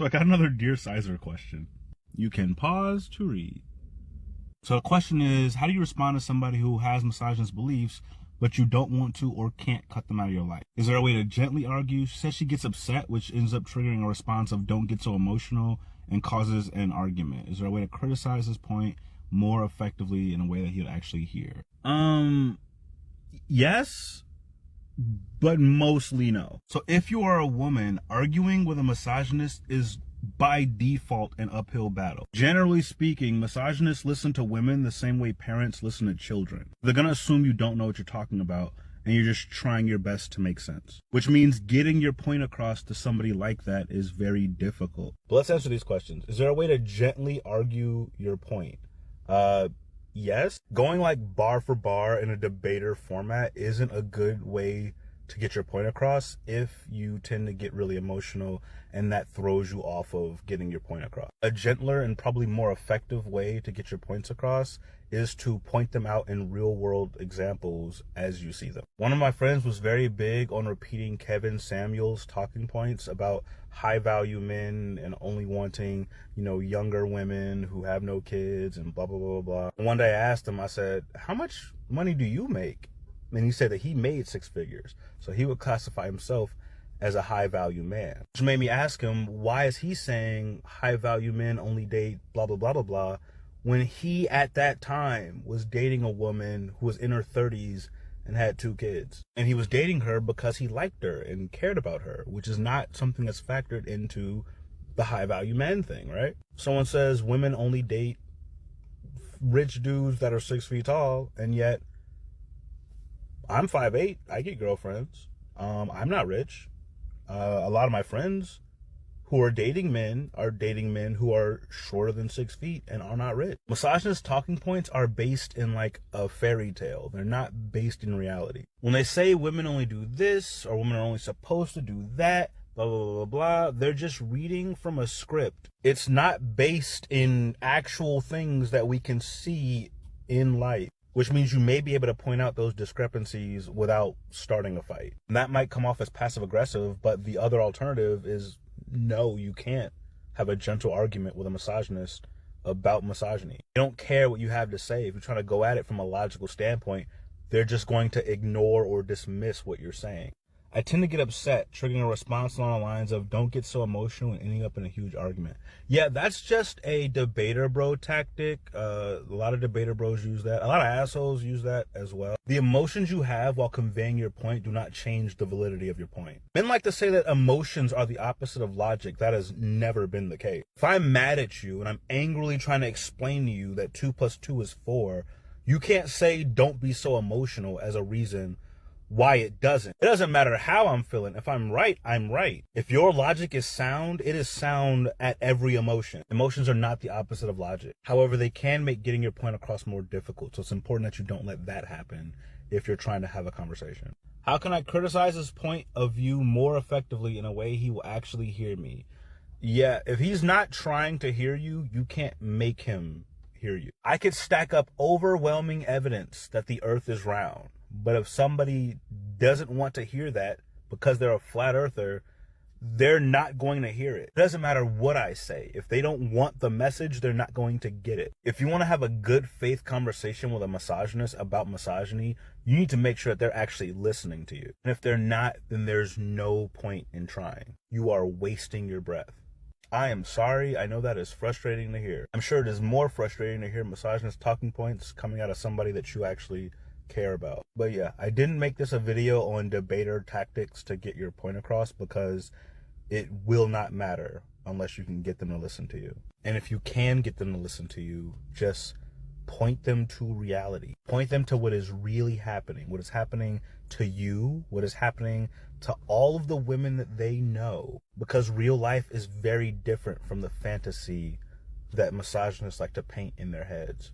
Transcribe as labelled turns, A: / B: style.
A: So I got another Dear Cyzor question. You can pause to read. So the question is, how do you respond to somebody who has misogynist beliefs, but you don't want to or can't cut them out of your life? Is there a way to gently argue? She says she gets upset, which ends up triggering a response of don't get so emotional and causes an argument. Is there a way to criticize his point more effectively in a way that he'll actually hear? Yes, but mostly no. So if you are a woman, arguing with a misogynist is by default an uphill battle. Generally speaking, misogynists listen to women the same way parents listen to children. They're gonna assume you don't know what you're talking about and you're just trying your best to make sense, which means getting your point across to somebody like that is very difficult. But let's answer these questions. Is there a way to gently argue your point? Yes. Going like bar for bar in a debater format isn't a good way to get your point across if you tend to get really emotional and that throws you off of getting your point across. A gentler and probably more effective way to get your points across is to point them out in real world examples as you see them. One of my friends was very big on repeating Kevin Samuels' talking points about high value men and only wanting, younger women who have no kids and blah, blah, blah, blah. One day I asked him, I said, how much money do you make? And he said that he made 6 figures. So he would classify himself as a high value man. Which made me ask him, why is he saying high value men only date blah, blah, blah, blah, blah, when he at that time was dating a woman who was in her 30s and had 2 kids. And he was dating her because he liked her and cared about her, which is not something that's factored into the high value man thing, right? Someone says women only date rich dudes that are 6 feet tall, and yet I'm 5'8", I get girlfriends. I'm not rich. A lot of my friends who are dating men who are shorter than 6 feet and are not rich. Misogynist talking points are based in like a fairy tale. They're not based in reality. When they say women only do this or women are only supposed to do that, blah, blah, blah, blah, they're just reading from a script. It's not based in actual things that we can see in life, which means you may be able to point out those discrepancies without starting a fight. And that might come off as passive aggressive, but the other alternative is no, you can't have a gentle argument with a misogynist about misogyny. They don't care what you have to say. If you're trying to go at it from a logical standpoint, they're just going to ignore or dismiss what you're saying. I tend to get upset, triggering a response along the lines of don't get so emotional and ending up in a huge argument. Yeah, that's just a debater bro tactic. A lot of debater bros use that. A lot of assholes use that as well. The emotions you have while conveying your point do not change the validity of your point. Men like to say that emotions are the opposite of logic. That has never been the case. If I'm mad at you and I'm angrily trying to explain to you that 2 + 2 is 4, you can't say don't be so emotional as a reason why it doesn't. It doesn't matter how I'm feeling. If I'm right, I'm right. If your logic is sound, it is sound at every emotion. Emotions are not the opposite of logic. However, they can make getting your point across more difficult. So it's important that you don't let that happen if you're trying to have a conversation. How can I criticize his point of view more effectively in a way he will actually hear me? Yeah, if he's not trying to hear you, you can't make him hear you. I could stack up overwhelming evidence that the earth is round. But if somebody doesn't want to hear that because they're a flat earther, they're not going to hear it. It doesn't matter what I say. If they don't want the message, they're not going to get it. If you want to have a good faith conversation with a misogynist about misogyny, you need to make sure that they're actually listening to you. And if they're not, then there's no point in trying. You are wasting your breath. I am sorry. I know that is frustrating to hear. I'm sure it is more frustrating to hear misogynist talking points coming out of somebody that you actually care about. But yeah, I didn't make this a video on debater tactics to get your point across because it will not matter unless you can get them to listen to you. And if you can get them to listen to you, just point them to reality. Point them to what is really happening, what is happening to you, what is happening to all of the women that they know, because real life is very different from the fantasy that misogynists like to paint in their heads.